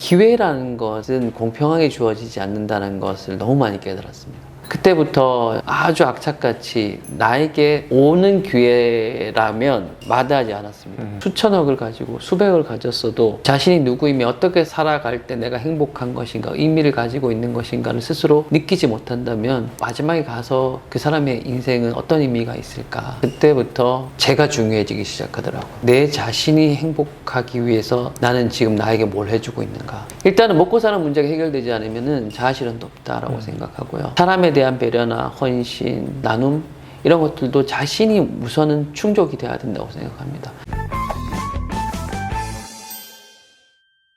기회라는 것은 공평하게 주어지지 않는다는 것을 너무 많이 깨달았습니다. 그때부터 아주 악착같이 나에게 오는 기회라면 마다하지 않았습니다. 수천억을 가지고 수백억을 가졌어도 자신이 누구이며 어떻게 살아갈 때 내가 행복한 것인가, 의미를 가지고 있는 것인가를 스스로 느끼지 못한다면 마지막에 가서 그 사람의 인생은 어떤 의미가 있을까. 그때부터 제가 중요해지기 시작하더라고요. 내 자신이 행복하기 위해서 나는 지금 나에게 뭘 해주고 있는가. 일단은 먹고 사는 문제가 해결되지 않으면 자아실현도 없다라고 생각하고요. 사람에 대한 배려나 헌신, 나눔 이런 것들도 자신이 우선은 충족이 돼야 된다고 생각합니다.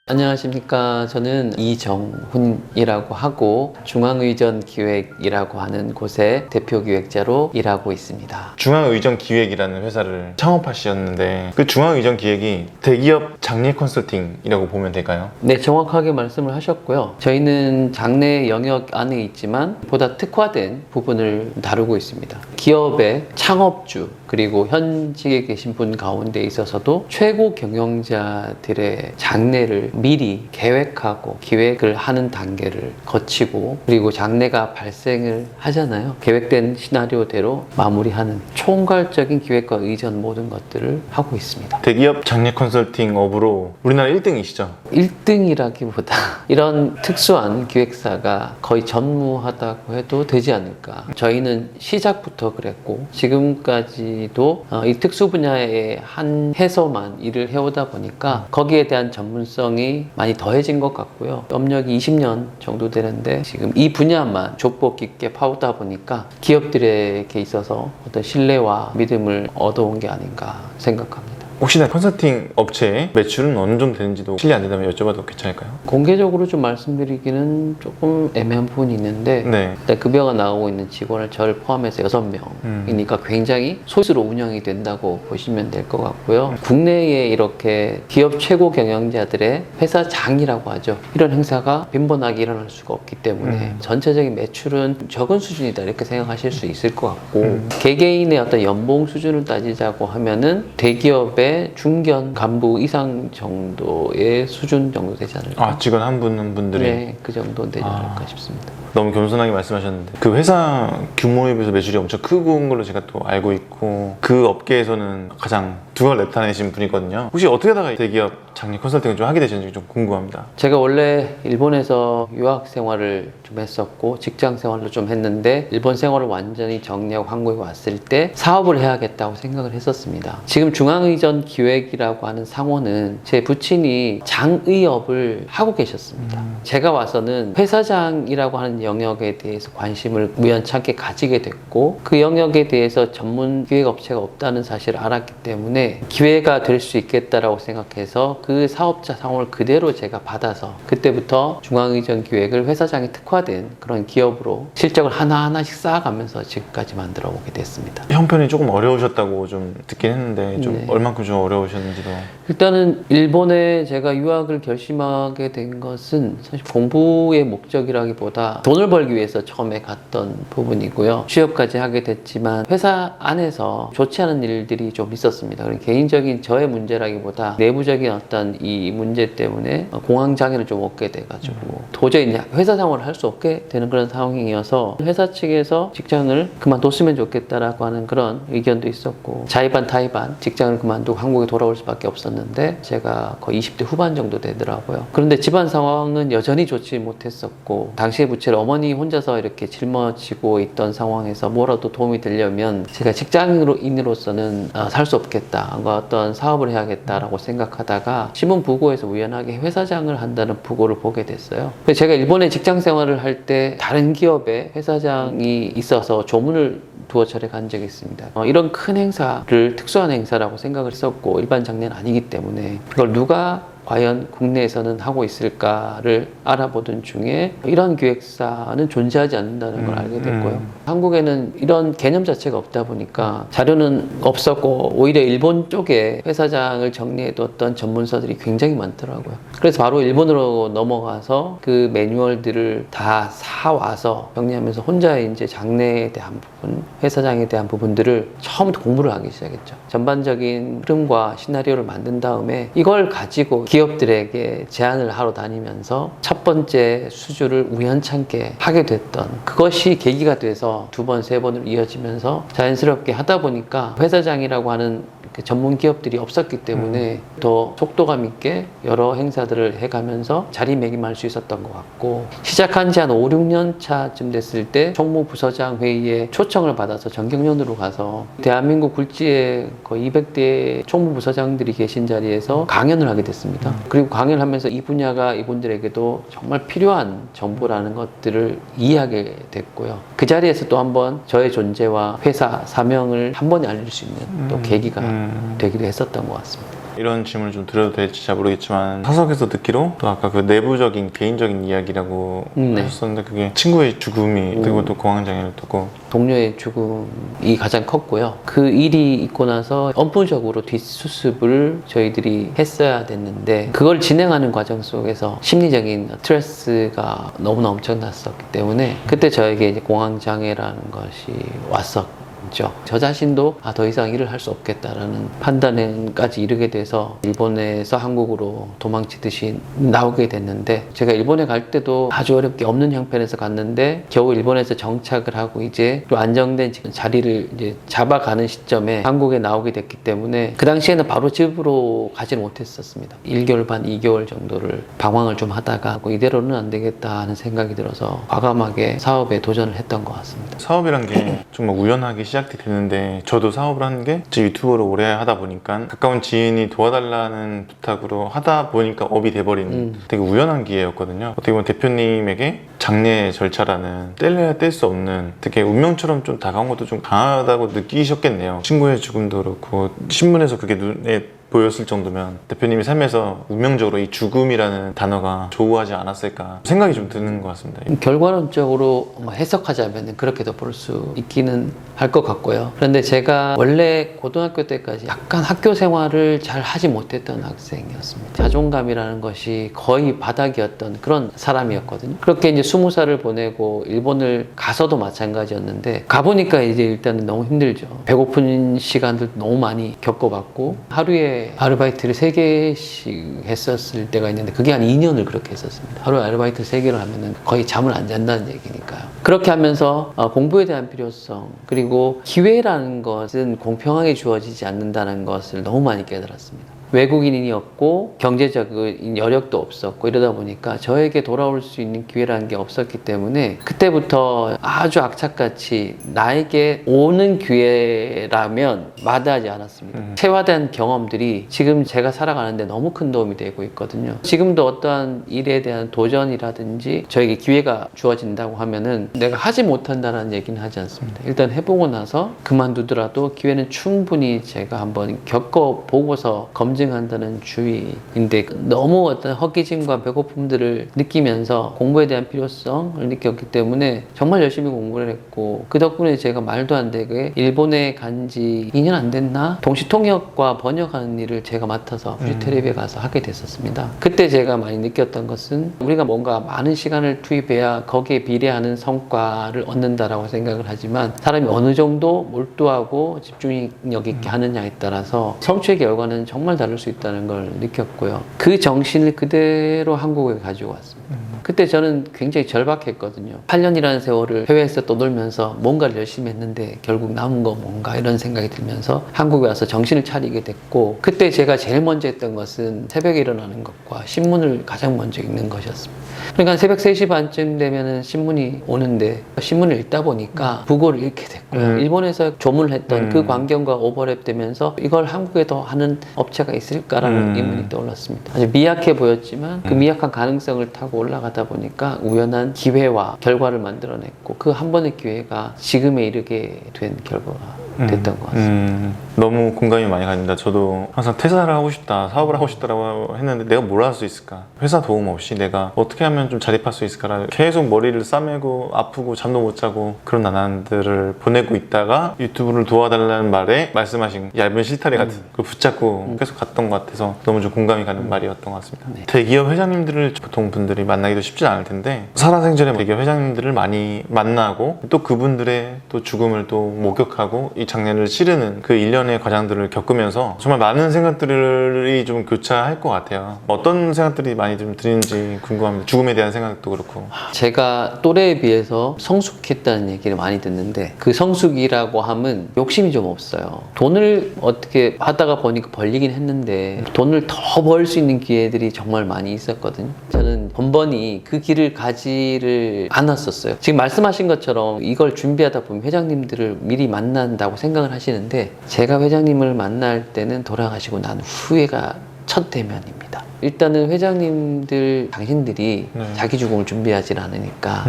안녕하십니까. 저는 이정훈이라고 하고 중앙의전기획이라고 하는 곳의 대표기획자로 일하고 있습니다. 중앙의전기획이라는 회사를 창업하셨는데 그 중앙의전기획이 대기업 장례 컨설팅이라고 보면 될까요? 네, 정확하게 말씀을 하셨고요. 저희는 장례 영역 안에 있지만 보다 특화된 부분을 다루고 있습니다. 기업의 창업주 그리고 현직에 계신 분 가운데 있어서도 최고 경영자들의 장례를 미리 계획하고 기획을 하는 단계를 거치고 그리고 장례가 발생을 하잖아요. 계획된 시나리오대로 마무리하는 총괄적인 기획과 의전 모든 것들을 하고 있습니다. 대기업 장례 컨설팅 업으로 우리나라 1등이시죠? 1등이라기보다 이런 특수한 기획사가 거의 전무하다고 해도 되지 않을까. 저희는 시작부터 그랬고 지금까지도 이 특수 분야에 한해서만 일을 해오다 보니까 거기에 대한 전문성이 많이 더해진 것 같고요. 업력이 20년 정도 되는데 지금 이 분야만 족보 깊게 파보다 보니까 기업들에게 있어서 어떤 신뢰와 믿음을 얻어온 게 아닌가 생각합니다. 혹시나 컨설팅 업체의 매출은 어느 정도 되는지도 실례 안 된다면 여쭤봐도 괜찮을까요? 공개적으로 좀 말씀드리기는 조금 애매한 부분이 있는데 네. 일단 급여가 나오고 있는 직원을 저를 포함해서 6명이니까 굉장히 소수로 운영이 된다고 보시면 될 것 같고요. 국내에 이렇게 기업 최고 경영자들의 회사장이라고 하죠. 이런 행사가 빈번하게 일어날 수가 없기 때문에 전체적인 매출은 적은 수준이다 이렇게 생각하실 수 있을 것 같고 개개인의 어떤 연봉 수준을 따지자고 하면은 대기업의 중견 간부 이상 정도의 수준 정도 되지 않을까. 직원 한 분 한 분들이? 네, 그 정도 되지 않을까 싶습니다. 너무 겸손하게 말씀하셨는데 그 회사 규모에 비해서 매출이 엄청 크고 걸로 제가 또 알고 있고 그 업계에서는 가장 두각을 나타내신 분이거든요. 혹시 어떻게 하다가 대기업 장례 컨설팅을 좀 하게 되셨는지 좀 궁금합니다. 제가 원래 일본에서 유학 생활을 좀 했었고 직장 생활도 좀 했는데 일본 생활을 완전히 정리하고 한국에 왔을 때 사업을 해야겠다고 생각을 했었습니다. 지금 중앙의전 기획이라고 하는 상호는 제 부친이 장의업을 하고 계셨습니다. 제가 와서는 회사장이라고 하는 영역에 대해서 관심을 우연찮게 가지게 됐고 그 영역에 대해서 전문 기획업체가 없다는 사실을 알았기 때문에 기회가 될 수 있겠다라고 생각해서 그 사업자 상호를 그대로 제가 받아서 그때부터 중앙의전 기획을 회사장에 특화된 그런 기업으로 실적을 하나하나씩 쌓아가면서 지금까지 만들어 오게 됐습니다. 형편이 조금 어려우셨다고 좀 듣긴 했는데 좀 네. 얼만큼 좀 어려우셨는지도. 일단은 일본에 제가 유학을 결심하게 된 것은 사실 공부의 목적이라기보다 돈을 벌기 위해서 처음에 갔던 부분이고요. 취업까지 하게 됐지만 회사 안에서 좋지 않은 일들이 좀 있었습니다. 개인적인 저의 문제라기보다 내부적인 어떤 이 문제 때문에 공황장애를 좀 얻게 돼가지고 도저히 회사 생활을 할 수 없게 되는 그런 상황이어서 회사 측에서 직장을 그만뒀으면 좋겠다라고 하는 그런 의견도 있었고 자의반 타의반 직장을 그만두고 한국에 돌아올 수밖에 없었는데 제가 거의 20대 후반 정도 되더라고요. 그런데 집안 상황은 여전히 좋지 못했었고 당시의 부채를 어머니 혼자서 이렇게 짊어지고 있던 상황에서 뭐라도 도움이 되려면 제가 직장인으로서는 살 수 없겠다. 뭔가 어떤 사업을 해야겠다라고 생각하다가 신문 부고에서 우연하게 회사장을 한다는 부고를 보게 됐어요. 제가 일본에 직장 생활을 할 때 다른 기업에 회사장이 있어서 조문을 두어 차례 간 적이 있습니다. 이런 큰 행사를 특수한 행사라고 생각을 했었고 일반 장례는 아니기 때문에 그걸 누가 과연 국내에서는 하고 있을까를 알아보던 중에 이런 기획사는 존재하지 않는다는 걸 알게 됐고요. 한국에는 이런 개념 자체가 없다 보니까 자료는 없었고 오히려 일본 쪽에 회사장을 정리해뒀던 전문서들이 굉장히 많더라고요. 그래서 바로 일본으로 넘어가서 그 매뉴얼들을 다 사와서 정리하면서 혼자 이제 장례에 대한 부분, 회사장에 대한 부분들을 처음부터 공부를 하기 시작했죠. 전반적인 흐름과 시나리오를 만든 다음에 이걸 가지고 기업들에게 제안을 하러 다니면서 첫 번째 수주를 우연찮게 하게 됐던 그것이 계기가 돼서 두 번, 세 번으로 이어지면서 자연스럽게 하다 보니까 회사장이라고 하는 그 전문 기업들이 없었기 때문에 더 속도감 있게 여러 행사들을 해가면서 자리매김할 수 있었던 것 같고, 시작한 지 한 5, 6년 차쯤 됐을 때 총무부서장 회의에 초청을 받아서 전경련으로 가서 대한민국 굴지에 거의 200대 총무부서장들이 계신 자리에서 강연을 하게 됐습니다. 그리고 강연을 하면서 이 분야가 이분들에게도 정말 필요한 정보라는 것들을 이해하게 됐고요. 그 자리에서 또 한 번 저의 존재와 회사 사명을 한 번에 알릴 수 있는 또 계기가 되기도 했었던 것 같습니다. 이런 질문을 좀 드려도 될지 잘 모르겠지만 사석에서 듣기로 또 아까 그 내부적인 개인적인 이야기라고 네. 하셨었는데 그게 친구의 죽음이 그리고 또 공황장애를 두고 동료의 죽음이 가장 컸고요. 그 일이 있고 나서 업무적으로 뒷수습을 저희들이 했어야 됐는데 그걸 진행하는 과정 속에서 심리적인 스트레스가 너무나 엄청났었기 때문에 그때 저에게 이제 공황장애라는 것이 왔었고 저 자신도 더 이상 일을 할 수 없겠다라는 판단까지 이르게 돼서 일본에서 한국으로 도망치듯이 나오게 됐는데, 제가 일본에 갈 때도 아주 어렵게 없는 형편에서 갔는데 겨우 일본에서 정착을 하고 이제 또 안정된 자리를 이제 잡아가는 시점에 한국에 나오게 됐기 때문에 그 당시에는 바로 집으로 가지는 못했었습니다. 1개월 반, 2개월 정도를 방황을 좀 하다가 이대로는 안 되겠다 하는 생각이 들어서 과감하게 사업에 도전을 했던 것 같습니다. 사업이란 게 정말 우연하게 시작이 됐는데, 저도 사업을 하는 게 제 유튜버를 오래 하다 보니까 가까운 지인이 도와달라는 부탁으로 하다 보니까 업이 돼버린 되게 우연한 기회였거든요. 어떻게 보면 대표님에게 장례 절차라는 뗄래야 뗄 수 없는 되게 운명처럼 좀 다가온 것도 좀 강하다고 느끼셨겠네요. 친구의 죽음도 그렇고 신문에서 그게 눈에 보였을 정도면 대표님이 삶에서 운명적으로 이 죽음이라는 단어가 조우하지 않았을까 생각이 좀 드는 것 같습니다. 결과론적으로 해석하자면 그렇게도 볼 수 있기는 할 것 같고요. 그런데 제가 원래 고등학교 때까지 약간 학교 생활을 잘 하지 못했던 학생이었습니다. 자존감이라는 것이 거의 바닥이었던 그런 사람이었거든요. 그렇게 이제 20살을 보내고 일본을 가서도 마찬가지였는데, 가보니까 이제 일단은 너무 힘들죠. 배고픈 시간들 너무 많이 겪어봤고, 하루에 아르바이트를 3개씩 했었을 때가 있는데 그게 한 2년을 그렇게 했었습니다. 하루에 아르바이트 3개를 하면은 거의 잠을 안 잔다는 얘기니까요. 그렇게 하면서 공부에 대한 필요성, 그리고 기회라는 것은 공평하게 주어지지 않는다는 것을 너무 많이 깨달았습니다. 외국인이었고 경제적인 여력도 없었고 이러다 보니까 저에게 돌아올 수 있는 기회라는 게 없었기 때문에 그때부터 아주 악착같이 나에게 오는 기회라면 마다하지 않았습니다. 체화된 경험들이 지금 제가 살아가는데 너무 큰 도움이 되고 있거든요. 지금도 어떠한 일에 대한 도전이라든지 저에게 기회가 주어진다고 하면은 내가 하지 못한다는 얘기는 하지 않습니다. 일단 해보고 나서 그만두더라도 기회는 충분히 제가 한번 겪어보고서 검증한다는 주의인데, 너무 어떤 허기짐과 배고픔들을 느끼면서 공부에 대한 필요성을 느꼈기 때문에 정말 열심히 공부를 했고, 그 덕분에 제가 말도 안 되게 일본에 간 지 2년 안 됐나? 동시 통역과 번역하는 일을 제가 맡아서 퓨지텔레비에 가서 하게 됐었습니다. 그때 제가 많이 느꼈던 것은 우리가 뭔가 많은 시간을 투입해야 거기에 비례하는 성과를 얻는다라고 생각을 하지만 사람이 어느 정도 몰두하고 집중력 있게 하느냐에 따라서 성취의 결과는 정말 다를 수 있다는 걸 느꼈고요. 그 정신을 그대로 한국에 가지고 왔습니다. 그때 저는 굉장히 절박했거든요. 8년이라는 세월을 해외에서 떠돌면서 뭔가를 열심히 했는데 결국 남은 거 뭔가 이런 생각이 들면서 한국에 와서 정신을 차리게 됐고, 그때 제가 제일 먼저 했던 것은 새벽에 일어나는 것과 신문을 가장 먼저 읽는 것이었습니다. 그러니까 새벽 3시 반쯤 되면은 신문이 오는데 신문을 읽다 보니까 국어를 읽게 됐고요. 일본에서 조문을 했던 그 광경과 오버랩되면서 이걸 한국에도 하는 업체가 있을까라는 의문이 떠올랐습니다. 아주 미약해 보였지만 그 미약한 가능성을 타고 올라가다 보니까 우연한 기회와 결과를 만들어냈고, 그 한 번의 기회가 지금에 이르게 된 결과가 됐던 것 같습니다. 너무 공감이 많이 갑니다. 저도 항상 퇴사를 하고 싶다, 사업을 하고 싶다라고 했는데 내가 뭘 할 수 있을까? 회사 도움 없이 내가 어떻게 하면 좀 자립할 수 있을까? 계속 머리를 싸매고 아프고 잠도 못 자고 그런 나날들을 보내고 있다가 유튜브를 도와달라는 말에 말씀하신 얇은 실타래 같은 걸 붙잡고 계속 갔던 것 같아서 너무 좀 공감이 가는 말이었던 것 같습니다. 네. 대기업 회장님들을 보통 분들이 만나기도 쉽지 않을 텐데, 살아생전에 대기업 회장님들을 많이 만나고 또 그분들의 또 죽음을 또 목격하고 이 장례를 치르는 그 일련의 과정들을 겪으면서 정말 많은 생각들이 좀 교차할 것 같아요. 어떤 생각들이 많이 좀 드는지 궁금합니다. 죽음에 대한 생각도 그렇고. 제가 또래에 비해서 성숙했다는 얘기를 많이 듣는데 그 성숙이라고 함은 욕심이 좀 없어요. 돈을 어떻게 하다가 보니까 벌리긴 했는데 돈을 더 벌 수 있는 기회들이 정말 많이 있었거든요. 저는 번번이 그 길을 가지를 않았었어요. 지금 말씀하신 것처럼 이걸 준비하다 보면 회장님들을 미리 만난다고 생각을 하시는데 제가 회장님을 만날 때는 돌아가시고 난 후회가 첫 대면입니다. 일단은 회장님들, 당신들이 자기 죽음을 준비하지 않으니까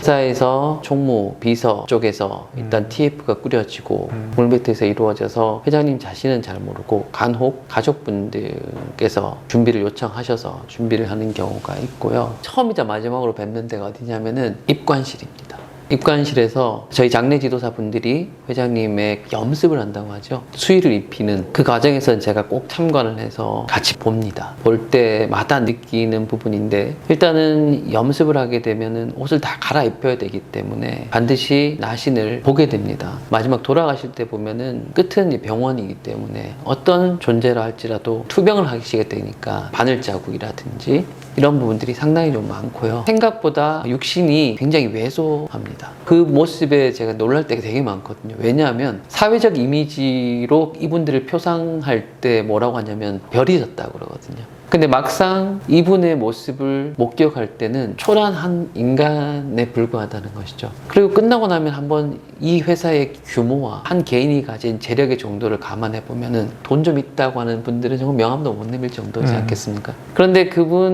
회사에서 총무, 비서 쪽에서 일단 TF가 꾸려지고 물밑에서 이루어져서 회장님 자신은 잘 모르고 간혹 가족분들께서 준비를 요청하셔서 준비를 하는 경우가 있고요. 처음이자 마지막으로 뵙는 데가 어디냐면은 입관실입니다. 입관실에서 저희 장례 지도사 분들이 회장님의 염습을 한다고 하죠. 수의를 입히는 그 과정에서 제가 꼭 참관을 해서 같이 봅니다. 볼 때마다 느끼는 부분인데 일단은 염습을 하게 되면은 옷을 다 갈아입혀야 되기 때문에 반드시 나신을 보게 됩니다. 마지막 돌아가실 때 보면은 끝은 이제 병원이기 때문에 어떤 존재라 할지라도 투병을 하시게 되니까 바늘 자국이라든지 이런 부분들이 상당히 좀 많고요. 생각보다 육신이 굉장히 왜소합니다. 그 모습에 제가 놀랄 때가 되게 많거든요. 왜냐하면 사회적 이미지로 이분들을 표상할 때 뭐라고 하냐면 별이 졌다고 그러거든요. 근데 막상 이분의 모습을 목격할 때는 초라한 인간에 불과하다는 것이죠. 그리고 끝나고 나면 한번 이 회사의 규모와 한 개인이 가진 재력의 정도를 감안해 보면은 돈 좀 있다고 하는 분들은 정말 명함도 못 내밀 정도지 않겠습니까? 그런데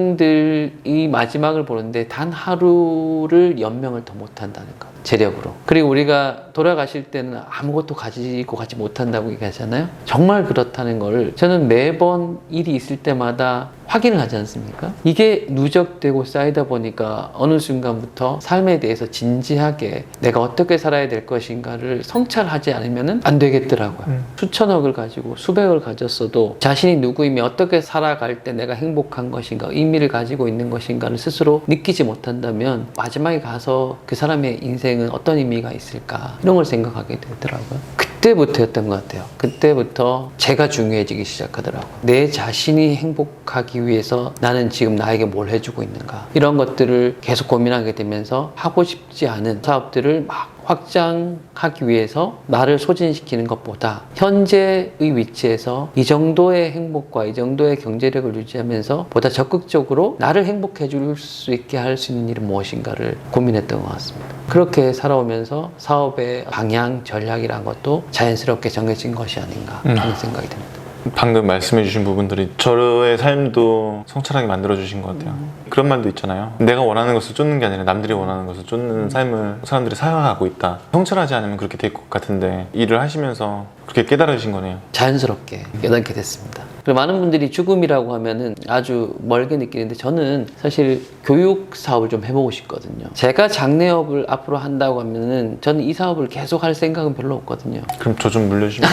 그분들이 마지막을 보는데 단 하루를 연명을 더 못한다는 것. 재력으로. 그리고 우리가 돌아가실 때는 아무것도 가지고 가지 못한다고 얘기하잖아요. 정말 그렇다는 걸 저는 매번 일이 있을 때마다 확인을 하지 않습니까? 이게 누적되고 쌓이다 보니까 어느 순간부터 삶에 대해서 진지하게 내가 어떻게 살아야 될 것인가를 성찰하지 않으면 안 되겠더라고요. 수천억을 가지고 수백억을 가졌어도 자신이 누구이며 어떻게 살아갈 때 내가 행복한 것인가, 의미를 가지고 있는 것인가를 스스로 느끼지 못한다면 마지막에 가서 그 사람의 인생은 어떤 의미가 있을까 이런 걸 생각하게 되더라고요. 그때부터였던 것 같아요. 그때부터 제가 중요해지기 시작하더라고요. 내 자신이 행복하기 위해서 나는 지금 나에게 뭘 해주고 있는가 이런 것들을 계속 고민하게 되면서 하고 싶지 않은 사업들을 막 확장하기 위해서 나를 소진시키는 것보다 현재의 위치에서 이 정도의 행복과 이 정도의 경제력을 유지하면서 보다 적극적으로 나를 행복해 줄 수 있게 할 수 있는 일은 무엇인가를 고민했던 것 같습니다. 그렇게 살아오면서 사업의 방향, 전략이란 것도 자연스럽게 정해진 것이 아닌가 하는 생각이 듭니다. 방금 말씀해 주신 부분들이 저의 삶도 성찰하게 만들어 주신 것 같아요. 그런 말도 있잖아요. 내가 원하는 것을 쫓는 게 아니라 남들이 원하는 것을 쫓는 삶을 사람들이 살아가고 있다. 성찰하지 않으면 그렇게 될 것 같은데 일을 하시면서 그렇게 깨달으신 거네요. 자연스럽게 깨닫게 됐습니다. 그리고 많은 분들이 죽음이라고 하면은 아주 멀게 느끼는데 저는 사실 교육 사업을 좀 해보고 싶거든요. 제가 장례업을 앞으로 한다고 하면은 저는 이 사업을 계속 할 생각은 별로 없거든요. 그럼 저 좀 물려주시면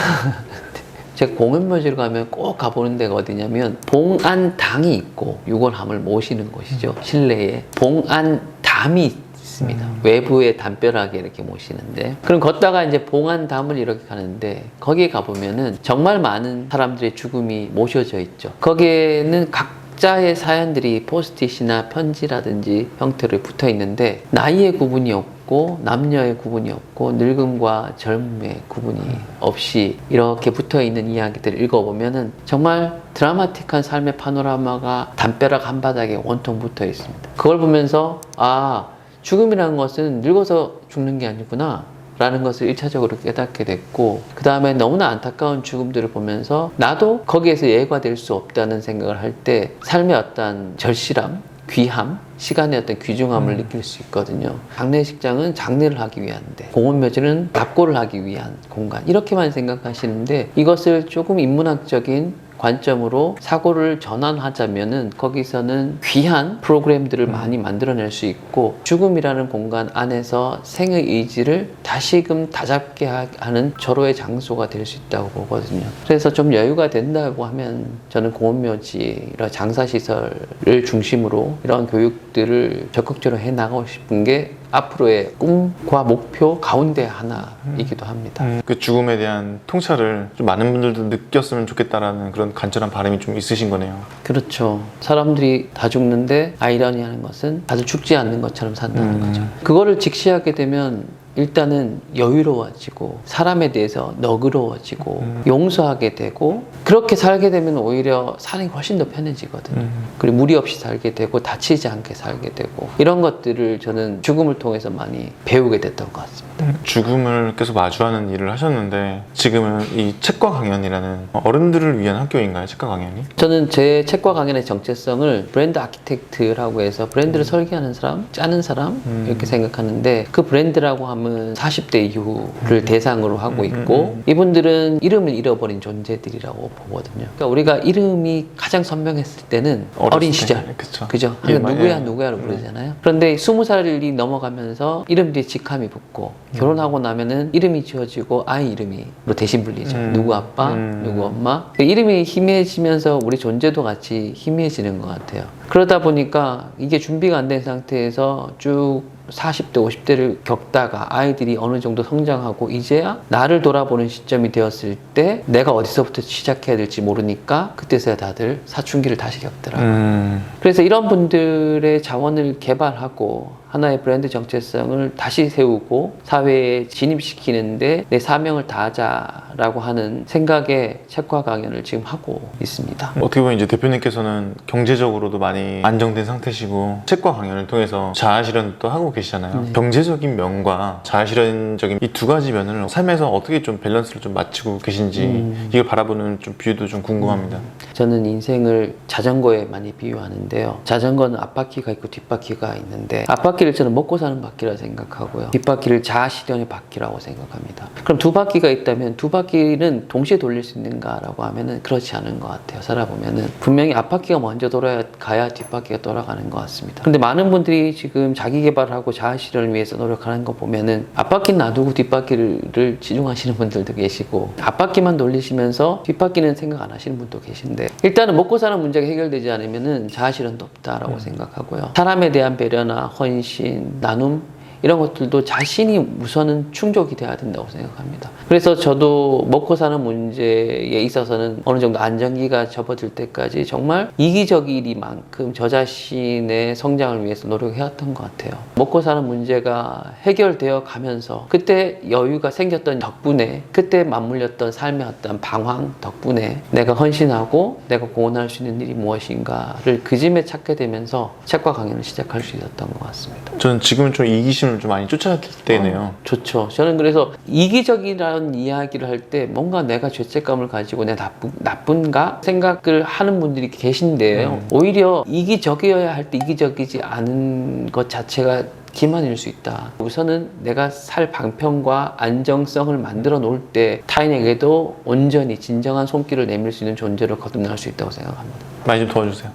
제가 봉헌묘지를 가면 꼭 가보는 데가 어디냐면 봉안당이 있고 유골함을 모시는 곳이죠. 실내에 봉안담이 있습니다. 외부에 담벼락에 이렇게 모시는데 그럼 걷다가 이제 봉안담을 이렇게 가는데 거기에 가보면은 정말 많은 사람들의 죽음이 모셔져 있죠. 거기에는 각자의 사연들이 포스트잇이나 편지라든지 형태로 붙어 있는데 나이의 구분이 없고 남녀의 구분이 없고 늙음과 젊음의 구분이 없이 이렇게 붙어있는 이야기들을 읽어보면은 정말 드라마틱한 삶의 파노라마가 담벼락 한바닥에 온통 붙어 있습니다. 그걸 보면서 아, 죽음이라는 것은 늙어서 죽는 게 아니구나 라는 것을 1차적으로 깨닫게 됐고 그 다음에 너무나 안타까운 죽음들을 보면서 나도 거기에서 예가 될 수 없다는 생각을 할 때 삶의 어떤 절실함, 귀함, 시간의 어떤 귀중함을 느낄 수 있거든요. 장례식장은 장례를 하기 위한데 봉헌묘지는 납고를 하기 위한 공간 이렇게만 생각하시는데 이것을 조금 인문학적인 관점으로 사고를 전환하자면은 거기서는 귀한 프로그램들을 많이 만들어낼 수 있고 죽음이라는 공간 안에서 생의 의지를 다시금 다잡게 하는 절호의 장소가 될 수 있다고 보거든요. 그래서 좀 여유가 된다고 하면 저는 공원묘지, 이런 장사시설을 중심으로 이런 교육 쪽들을 적극적으로 해 나가고 싶은 게 앞으로의 꿈과 목표 가운데 하나이기도 합니다. 그 죽음에 대한 통찰을 좀 많은 분들도 느꼈으면 좋겠다라는 그런 간절한 바람이 좀 있으신 거네요. 그렇죠. 사람들이 다 죽는데 아이러니한 것은 다들 죽지 않는 것처럼 산다는 거죠. 그거를 직시하게 되면 일단은 여유로워지고 사람에 대해서 너그러워지고 용서하게 되고 그렇게 살게 되면 오히려 삶이 훨씬 더 편해지거든요. 그리고 무리 없이 살게 되고 다치지 않게 살게 되고 이런 것들을 저는 죽음을 통해서 많이 배우게 됐던 것 같습니다. 죽음을 계속 마주하는 일을 하셨는데 지금은 이 책과 강연이라는 어른들을 위한 학교인가요? 책과 강연이? 저는 제 책과 강연의 정체성을 브랜드 아키텍트라고 해서 브랜드를 설계하는 사람, 짜는 사람 이렇게 생각하는데 그 브랜드라고 하면 40대 이후를 대상으로 하고 있고 이분들은 이름을 잃어버린 존재들이라고 보거든요. 그러니까 우리가 이름이 가장 선명했을 때는 어린 시절, 그죠? 누구야로 부르잖아요. 그런데 20살이 넘어가면서 이름 뒤에 직함이 붙고 결혼하고 나면은 이름이 지어지고 아이 이름으로 대신 불리죠. 누구 아빠, 누구 엄마. 그 이름이 희미해지면서 우리 존재도 같이 희미해지는 것 같아요. 그러다 보니까 이게 준비가 안 된 상태에서 쭉 40대, 50대를 겪다가 아이들이 어느 정도 성장하고 이제야 나를 돌아보는 시점이 되었을 때 내가 어디서부터 시작해야 될지 모르니까 그때서야 다들 사춘기를 다시 겪더라고요. 그래서 이런 분들의 자원을 개발하고 하나의 브랜드 정체성을 다시 세우고 사회에 진입시키는데 내 사명을 다하자라고 하는 생각에 책과 강연을 지금 하고 있습니다. 어떻게 보면 이제 대표님께서는 경제적으로도 많이 안정된 상태시고 책과 강연을 통해서 자아실현도 하고 계시잖아요. 경제적인 면과 자아실현적인 이 두 가지 면을 삶에서 어떻게 좀 밸런스를 좀 맞추고 계신지 이걸 바라보는 좀 비유도 좀 궁금합니다. 저는 인생을 자전거에 많이 비유하는데요. 자전거는 앞바퀴가 있고 뒷바퀴가 있는데 앞바퀴를 저는 먹고 사는 바퀴라 생각하고요. 뒷바퀴를 자아실현의 바퀴라고 생각합니다. 그럼 두 바퀴가 있다면 두 바퀴는 동시에 돌릴 수 있는가라고 하면은 그렇지 않은 것 같아요. 살아보면은 분명히 앞바퀴가 먼저 돌아가야 뒷바퀴가 돌아가는 것 같습니다. 근데 많은 분들이 지금 자기 개발을 하고 자아실현을 위해서 노력하는 거 보면은 앞바퀴는 놔두고 뒷바퀴를 치중하시는 분들도 계시고 앞바퀴만 돌리시면서 뒷바퀴는 생각 안 하시는 분도 계신데 일단은 먹고 사는 문제가 해결되지 않으면은 자아실현도 없다라고 생각하고요. 사람에 대한 배려나 헌신, 나눔 이런 것들도 자신이 우선은 충족이 돼야 된다고 생각합니다. 그래서 저도 먹고 사는 문제에 있어서는 어느 정도 안정기가 접어들 때까지 정말 이기적이리만큼 저 자신의 성장을 위해서 노력해왔던 것 같아요. 먹고 사는 문제가 해결되어 가면서 그때 여유가 생겼던 덕분에 그때 맞물렸던 삶의 어떤 방황 덕분에 내가 헌신하고 내가 공헌할 수 있는 일이 무엇인가를 그 짐에 찾게 되면서 책과 강연을 시작할 수 있었던 것 같습니다. 저는 지금은 좀 이기심을 좀 많이 쫓아갈 때네요. 좋죠. 저는 그래서 이기적이라는 이야기를 할 때 뭔가 내가 죄책감을 가지고 내가 나쁜가 생각을 하는 분들이 계신데요. 오히려 이기적이어야 할 때 이기적이지 않은 것 자체가 기만일 수 있다. 우선은 내가 살 방편과 안정성을 만들어 놓을 때 타인에게도 온전히 진정한 손길을 내밀 수 있는 존재로 거듭날 수 있다고 생각합니다. 많이 좀 도와주세요.